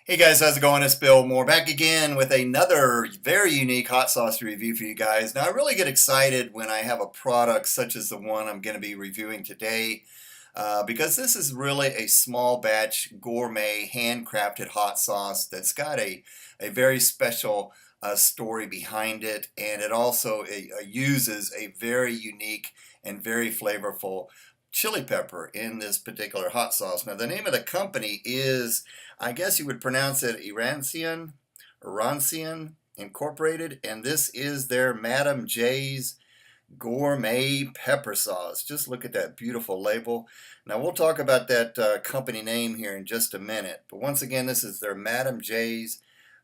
Hey guys, how's it going? It's Bill Moore back again with another very unique hot sauce review for you guys. Now, I really get excited when I have a product such as the one I'm going to be reviewing today because this is really a small batch gourmet handcrafted hot sauce that's got a very special story behind it, and it also uses a very unique and very flavorful chili pepper in this particular hot sauce. Now, the name of the company is, I guess you would pronounce it ERANSEAN Incorporated, and this is their Madam J's Gourmet Pepper Sauce. Just look at that beautiful label. Now, we'll talk about that company name here in just a minute, but once again, this is their Madam J's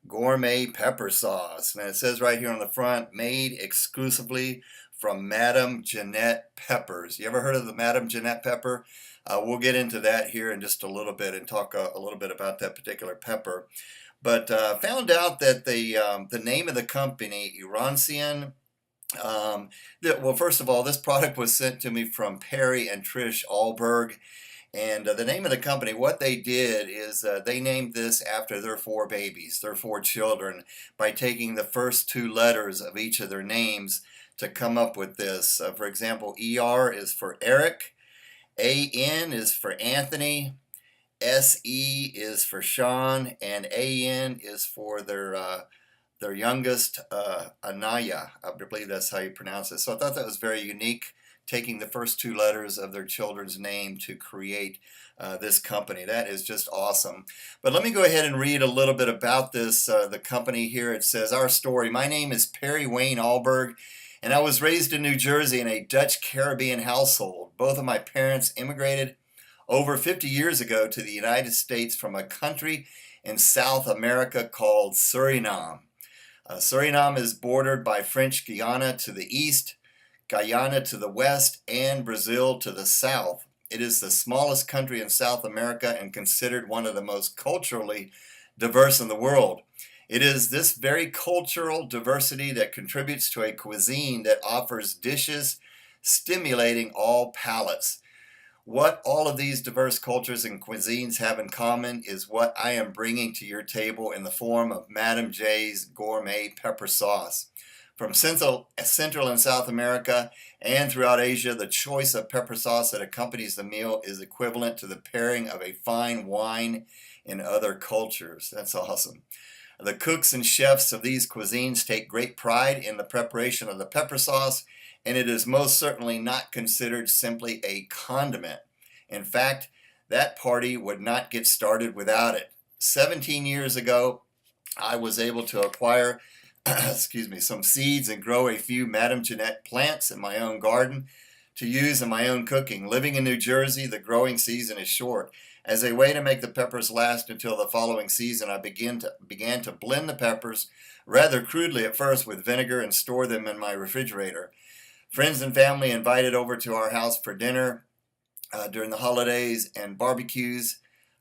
Gourmet Pepper Sauce. And it says right here on the front, made exclusively from Madam Jeanette peppers. You ever heard of the Madam Jeanette pepper? We'll get into that here in just a little bit and talk a little bit about that particular pepper. But found out that the name of the company, ERANSEAN, well, first of all, this product was sent to me from Perry and Trish Allberg. And the name of the company, what they did is they named this after their four babies, their four children, by taking the first two letters of each of their names to come up with this. For example, ER is for Eric, AN is for Anthony, SE is for Sean, and AN is for their youngest, Anaya. I believe that's how you pronounce it. So I thought that was very unique, taking the first two letters of their children's name to create this company. That is just awesome. But let me go ahead and read a little bit about this, the company here. It says, our story. My name is Perry Wayne Allberg, and I was raised in New Jersey in a Dutch Caribbean household. Both of my parents immigrated over 50 years ago to the United States from a country in South America called Suriname. Suriname is bordered by French Guiana to the east, Guyana to the west, and Brazil to the south. It is the smallest country in South America and considered one of the most culturally diverse in the world. It is this very cultural diversity that contributes to a cuisine that offers dishes stimulating all palates. What all of these diverse cultures and cuisines have in common is what I am bringing to your table in the form of Madam J's Gourmet Pepper Sauce. From Central and South America and throughout Asia, the choice of pepper sauce that accompanies the meal is equivalent to the pairing of a fine wine in other cultures. That's awesome. The cooks and chefs of these cuisines take great pride in the preparation of the pepper sauce, and it is most certainly not considered simply a condiment. In fact, that party would not get started without it. 17 years ago, I was able to acquire some seeds and grow a few Madame Jeanette plants in my own garden to use in my own cooking. Living in New Jersey, the growing season is short. As a way to make the peppers last until the following season, I began to blend the peppers rather crudely at first with vinegar and store them in my refrigerator. Friends and family invited over to our house for dinner during the holidays and barbecues,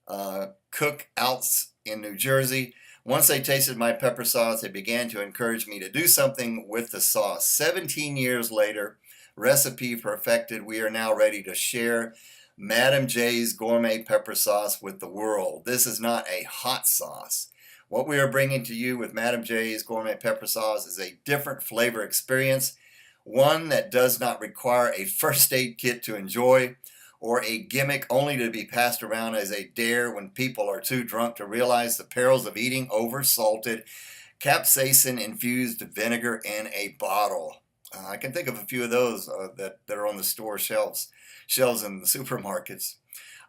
cookouts in New Jersey. Once they tasted my pepper sauce, they began to encourage me to do something with the sauce. 17 years later, recipe perfected, we are now ready to share Madam J's Gourmet Pepper Sauce with the world. This is not a hot sauce. What we are bringing to you with Madam J's Gourmet Pepper Sauce is a different flavor experience, one that does not require a first aid kit to enjoy, or a gimmick only to be passed around as a dare when people are too drunk to realize the perils of eating over-salted, capsaicin-infused vinegar in a bottle. I can think of a few of those that are on the store shelves in the supermarkets.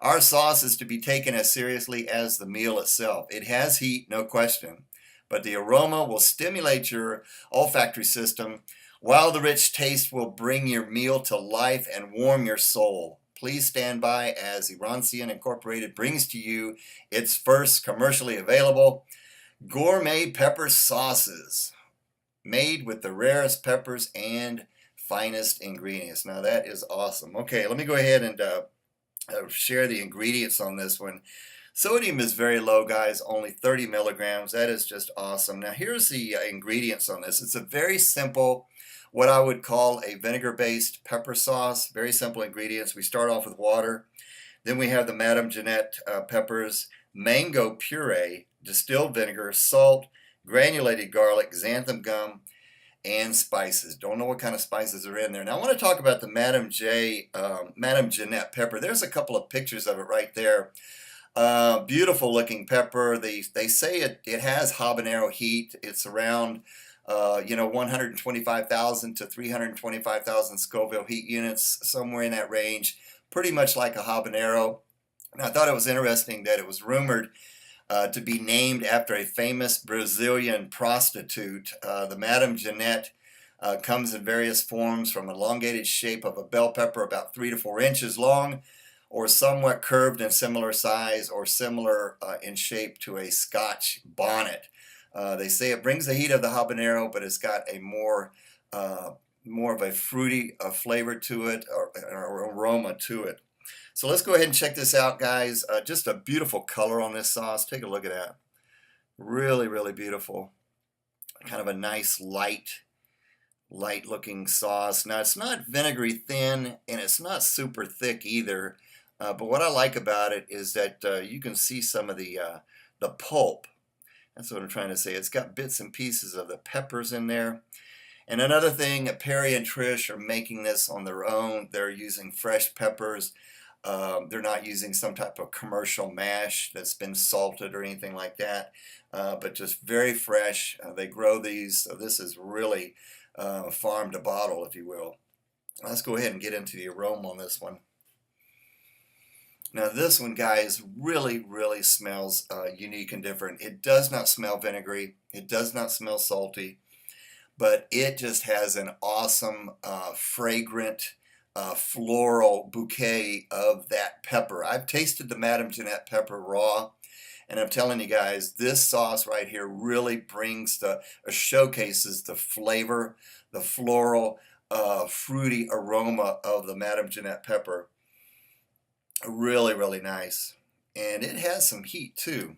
Our sauce is to be taken as seriously as the meal itself. It has heat, no question, but the aroma will stimulate your olfactory system, while the rich taste will bring your meal to life and warm your soul. Please stand by as ERANSEAN Incorporated brings to you its first commercially available gourmet pepper sauces, made with the rarest peppers and finest ingredients. Now that is awesome. Okay, let me go ahead and share the ingredients on this one. Sodium is very low, guys, only 30 milligrams. That is just awesome. Now here's the ingredients on this. It's a very simple, what I would call a vinegar-based pepper sauce. Very simple ingredients. We start off with water. Then we have the Madame Jeanette peppers, mango puree, distilled vinegar, salt, granulated garlic, xanthan gum, and spices. Don't know what kind of spices are in there. Now I want to talk about the Madame Jeanette pepper. There's a couple of pictures of it right there. Beautiful looking pepper. They say it has habanero heat. It's around 125,000 to 325,000 Scoville heat units, somewhere in that range. Pretty much like a habanero. And I thought it was interesting that it was rumored to be named after a famous Brazilian prostitute. The Madame Jeanette comes in various forms, from an elongated shape of a bell pepper about 3 to 4 inches long, or somewhat curved and similar size, or similar in shape to a Scotch bonnet. They say it brings the heat of the habanero, but it's got a more of a fruity flavor to it, or aroma to it. So let's go ahead and check this out, guys. Just a beautiful color on this sauce. Take a look at that. Really, really beautiful. Kind of a nice light looking sauce. Now it's not vinegary thin, and it's not super thick either. But what I like about it is that you can see some of the pulp. That's what I'm trying to say. It's got bits and pieces of the peppers in there. And another thing, Perry and Trish are making this on their own. They're using fresh peppers. They're not using some type of commercial mash that's been salted or anything like that, but just very fresh. They grow these, so this is really farm to bottle, if you will. Let's go ahead and get into the aroma on this one. Now this one, guys, really, really smells unique and different. It does not smell vinegary. It does not smell salty, but it just has an awesome, fragrant, floral bouquet of that pepper. I've tasted the Madame Jeanette pepper raw, and I'm telling you guys, this sauce right here really brings showcases the flavor, the floral, fruity aroma of the Madame Jeanette pepper. Really, really nice. And it has some heat too.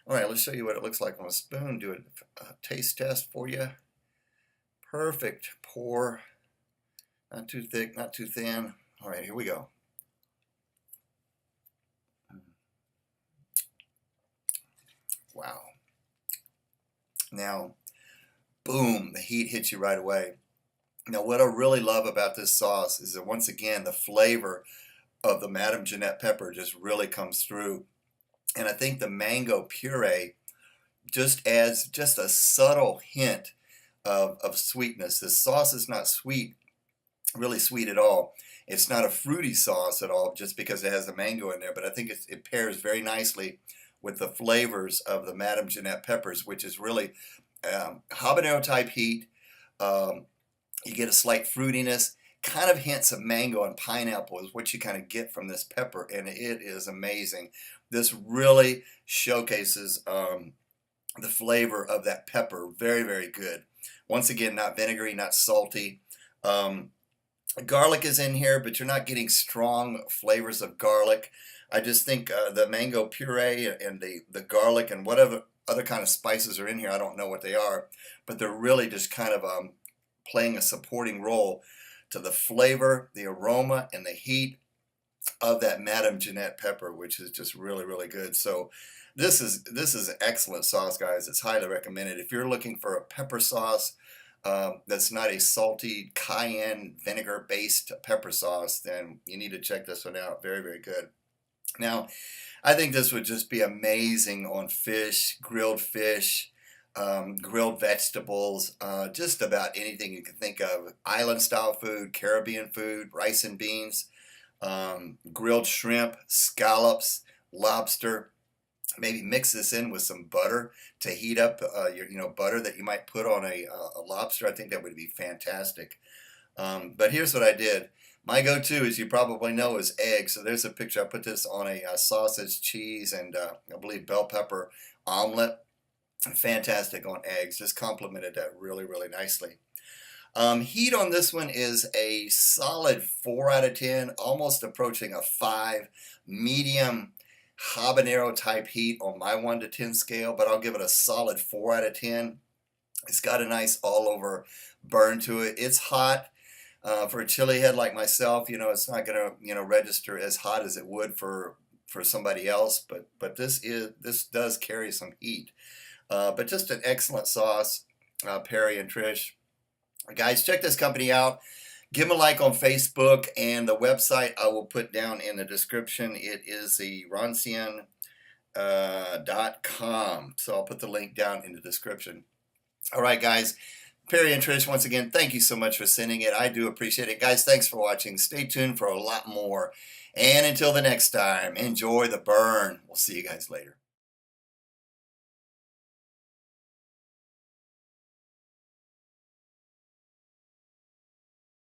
All right, let's show you what it looks like on a spoon. Do a taste test for you. Perfect pour. Not too thick, not too thin. All right, here we go. Wow. Now, boom, the heat hits you right away. Now, what I really love about this sauce is that, once again, the flavor of the Madame Jeanette pepper just really comes through. And I think the mango puree just adds just a subtle hint of sweetness. This sauce is not sweet, really sweet at all. It's not a fruity sauce at all, just because it has the mango in there, but I think it pairs very nicely with the flavors of the Madame Jeanette peppers, which is really habanero type heat. You get a slight fruitiness, kind of hints of mango and pineapple is what you kind of get from this pepper, and it is amazing. This really showcases the flavor of that pepper. Very, very good. Once again, not vinegary, not salty. Garlic is in here, but you're not getting strong flavors of garlic. I just think the mango puree and the garlic and whatever other kind of spices are in here, I don't know what they are, but they're really just kind of playing a supporting role to the flavor, the aroma, and the heat of that Madame Jeanette pepper, which is just really, really good. So this is an excellent sauce, guys. It's highly recommended. If you're looking for a pepper sauce that's not a salty cayenne vinegar based pepper sauce, then you need to check this one out. Very, very good. Now, I think this would just be amazing on fish, grilled vegetables, just about anything you can think of. Island style food, Caribbean food, rice and beans, grilled shrimp, scallops, lobster. Maybe mix this in with some butter to heat up butter that you might put on a lobster. I think that would be fantastic. But here's what I did. My go-to, as you probably know, is eggs. So there's a picture. I put this on a sausage, cheese, and I believe bell pepper omelet. Fantastic on eggs. Just complemented that really, really nicely. Heat on this one is a solid 4 out of 10, almost approaching a 5. Medium habanero type heat on my 1 to 10 scale, but I'll give it a solid 4 out of 10. It's got a nice all over burn to it. It's hot. For a chili head like myself, it's not going to, register as hot as it would for for somebody else, but this does carry some heat. But just an excellent sauce, Perry and Trish. Guys, check this company out. Give them a like on Facebook, and the website I will put down in the description. It is the ERANSEAN.com. So I'll put the link down in the description. All right, guys. Perry and Trish, once again, thank you so much for sending it. I do appreciate it. Guys, thanks for watching. Stay tuned for a lot more. And until the next time, enjoy the burn. We'll see you guys later.